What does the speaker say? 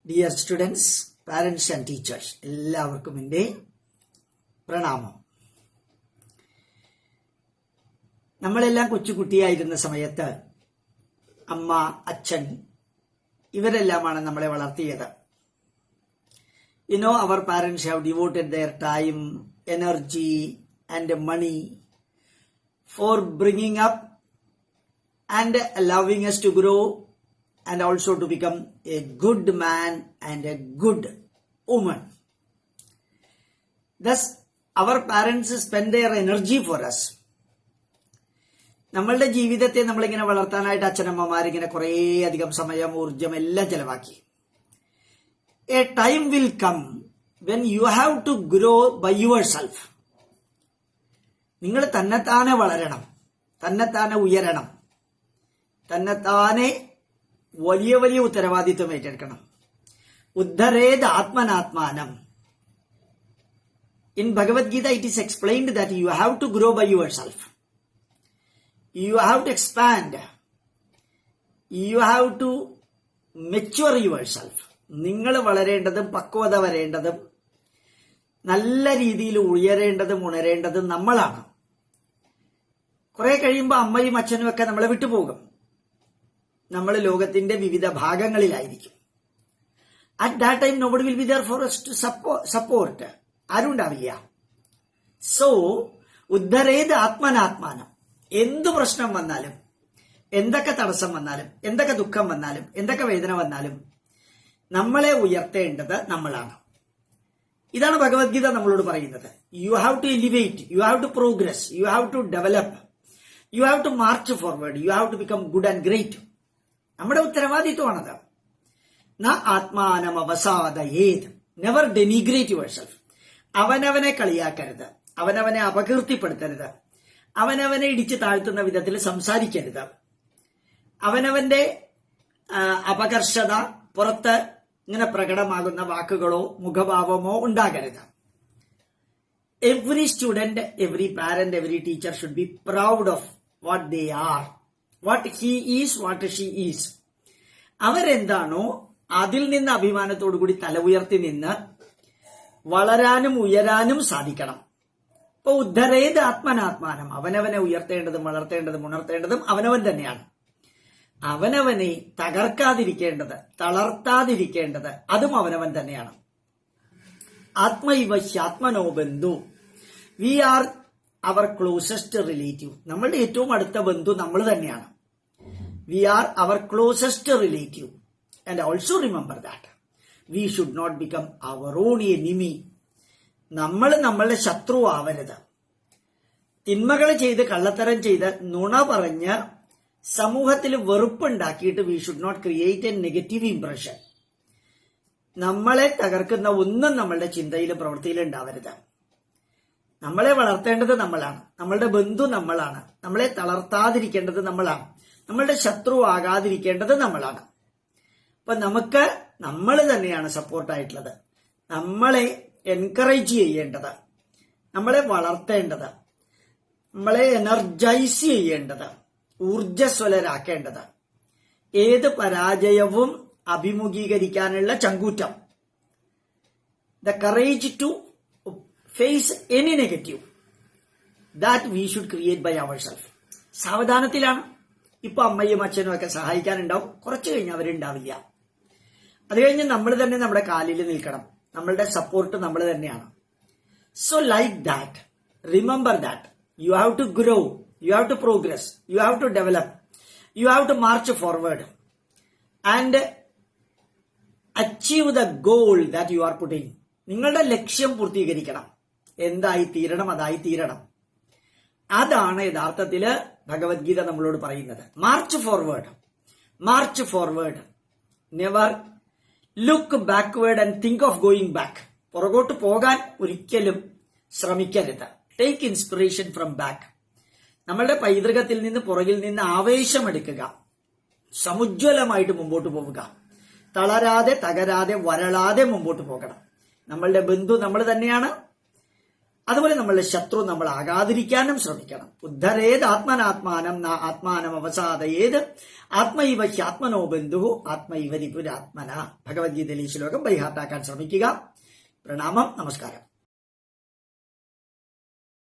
Dear students, parents and teachers, എല്ലാവർക്കും എൻ്റെ പ്രണാമം. നമ്മളെല്ലാം കൊച്ചുകുട്ടിയായിരുന്ന സമയത്ത് അമ്മ, അച്ഛൻ ഇവരെല്ലാമാണ് നമ്മളെ വളർത്തിയത്. our parents have devoted their time, energy and money for bringing up and allowing us to grow and also to become a good man and a good woman. Thus, our parents spend their energy for us. നമ്മളുടെ ജീവിതത്തെ നമ്മളിങ്ങനെ വളർത്താനായിട്ട് അച്ഛനമ്മമാരിങ്ങനെ കുറേ അധികം സമയം, ഊർജം എല്ലാം ചെലവാക്കി. A time will come when you have to grow by yourself. നിങ്ങൾ തന്നെത്താനെ വളരണം, തന്നെത്താനെ ഉയരണം, തന്നെത്താനെ വലിയ വലിയ ഉത്തരവാദിത്വം ഏറ്റെടുക്കണം. ഉദ്ധരേത് ആത്മനാത്മാനം. In Bhagavad Gita it is explained that you have to grow by yourself. You have to expand. You have to mature yourself. നിങ്ങൾ വളരേണ്ടതും പക്വത വരേണ്ടതും നല്ല രീതിയിൽ ഉയരേണ്ടതും ഉണരേണ്ടതും നമ്മളാണ്. കുറെ കഴിയുമ്പോൾ അമ്മയും അച്ഛനും ഒക്കെ നമ്മളെ വിട്ടുപോകും. നമ്മൾ ലോകത്തിന്റെ വിവിധ ഭാഗങ്ങളിലായിരിക്കും. At that time nobody will be there for us to support. ആരും ഉണ്ടാവില്ല. സോ ഉദ്ധരേത് ആത്മനാത്മാനം. എന്തു പ്രശ്നം വന്നാലും, എന്തൊക്കെ തടസ്സം വന്നാലും, എന്തൊക്കെ ദുഃഖം വന്നാലും, എന്തൊക്കെ വേദന വന്നാലും നമ്മളെ ഉയർത്തേണ്ടത് നമ്മളാണ്. ഇതാണ് ഭഗവത്ഗീത നമ്മളോട് പറയുന്നത്. You have to elevate, you have to progress, you have to develop, you have to march forward, you have to become good and great. നമ്മുടെ ഉത്തരവാദിത്വമാണത്. ന ആത്മാനം അവസാദയേത്. Never denigrate yourself. അവനവനെ കളിയാക്കരുത്, അവനവനെ അപകീർത്തിപ്പെടുത്തരുത്, അവനവനെ ഇടിച്ചു താഴ്ത്തുന്ന വിധത്തിൽ സംസാരിക്കരുത്, അവനവന്റെ അപകർഷത പുറത്ത് ഇങ്ങനെ പ്രകടമാകുന്ന വാക്കുകളോ മുഖഭാവമോ ഉണ്ടാകരുത്. Every student, every parent, every teacher should be proud of what they are, what he is, what she is. അവരെന്താണോ അതിൽ നിന്ന് അഭിമാനത്തോടു കൂടി തല ഉയർത്തി നിന്ന് വളരാനും ഉയരാനും സാധിക്കണം. ഇപ്പൊ ഉദ്ധരേത് ആത്മനാത്മാനം. അവനവനെ ഉയർത്തേണ്ടതും വളർത്തേണ്ടതും ഉണർത്തേണ്ടതും അവനവൻ തന്നെയാണ്. അവനവനെ തകർക്കാതിരിക്കേണ്ടത്, തളർത്താതിരിക്കേണ്ടത് അതും അവനവൻ തന്നെയാണ്. ആത്മൈവ ഹ്യാത്മനോ ബന്ധു. We are our closest relative. നമ്മളുടെ ഏറ്റവും അടുത്ത ബന്ധു നമ്മൾ തന്നെയാണ്. We are our closest relative. And also remember that we should not become our own enemy. നമ്മൾ നമ്മളുടെ ശത്രു ആവരുത്. തിന്മകൾ ചെയ്ത്, കള്ളത്തരം ചെയ്ത്, നുണ പറഞ്ഞ് സമൂഹത്തിൽ വെറുപ്പുണ്ടാക്കിയിട്ട് we should not create a negative impression. നമ്മളെ തകർക്കുന്ന ഒന്നും നമ്മളുടെ ചിന്തയിലും പ്രവൃത്തിയിലും ഉണ്ടാവരുത്. നമ്മളെ വളർത്തേണ്ടത് നമ്മളാണ്, നമ്മളുടെ ബന്ധു നമ്മളാണ്, നമ്മളെ തളർത്താതിരിക്കേണ്ടത് നമ്മളാണ്, നമ്മളുടെ ശത്രു ആകാതിരിക്കേണ്ടത് നമ്മളാണ്. അപ്പൊ നമുക്ക് നമ്മൾ തന്നെയാണ് സപ്പോർട്ടായിട്ടുള്ളത്. നമ്മളെ എൻകറേജ് ചെയ്യേണ്ടത്, നമ്മളെ വളർത്തേണ്ടത്, നമ്മളെ എനർജൈസ് ചെയ്യേണ്ടത്, ഊർജസ്വലരാക്കേണ്ടത്, ഏത് പരാജയവും അഭിമുഖീകരിക്കാനുള്ള ചങ്കൂറ്റം, the courage to face any negative, that we should create by our self. സാവധാനത്തിലാണ്. ഇപ്പൊ അമ്മയും അച്ഛനും ഒക്കെ സഹായിക്കാനുണ്ടാവും, കുറച്ചു കഴിഞ്ഞ് അവരുണ്ടാവില്ല. അത് കഴിഞ്ഞ് നമ്മൾ തന്നെ നമ്മുടെ കാലിൽ നിൽക്കണം. നമ്മളുടെ സപ്പോർട്ട് നമ്മൾ തന്നെയാണ്. So like that, remember that you have to grow, you have to progress, you have to develop, you have to march forward and achieve the goal that you are putting. നിങ്ങളുടെ ലക്ഷ്യം പൂർത്തീകരിക്കണം. എന്തായി തീരണം അതായി തീരണം. അതാണ് യഥാർത്ഥത്തില് ഭഗവത്ഗീത നമ്മളോട് പറയുന്നത്. March forward, March forward. Never look backward and think of going back. പുറകോട്ട് പോകാൻ ഒരിക്കലും ശ്രമിക്കരുത്. Take inspiration from back. നമ്മളുടെ പൈതൃകത്തിൽ നിന്ന്, പുറകിൽ നിന്ന് ആവേശമെടുക്കുക. സമുജ്വലമായിട്ട് മുമ്പോട്ട് പോവുക. തളരാതെ, തകരാതെ, വരളാതെ മുമ്പോട്ട് പോകണം. നമ്മളുടെ ബന്ധു നമ്മൾ തന്നെയാണ്. അതുപോലെ നമ്മളുടെ ശത്രു നമ്മൾ ആകാതിരിക്കാനും ശ്രമിക്കണം. ഉദ്ധരേത് ആത്മനാത്മാനം ന ആത്മാനം അവസാദയേത് ആത്മൈവ ഹ്യാത്മനോ ബന്ധു ആത്മൈവ രിപുരാത്മന. ഭഗവത്ഗീതയിലെ ശ്ലോകം ബൈഹാർട്ടാക്കാൻ ശ്രമിക്കുക. പ്രണാമം, നമസ്കാരം.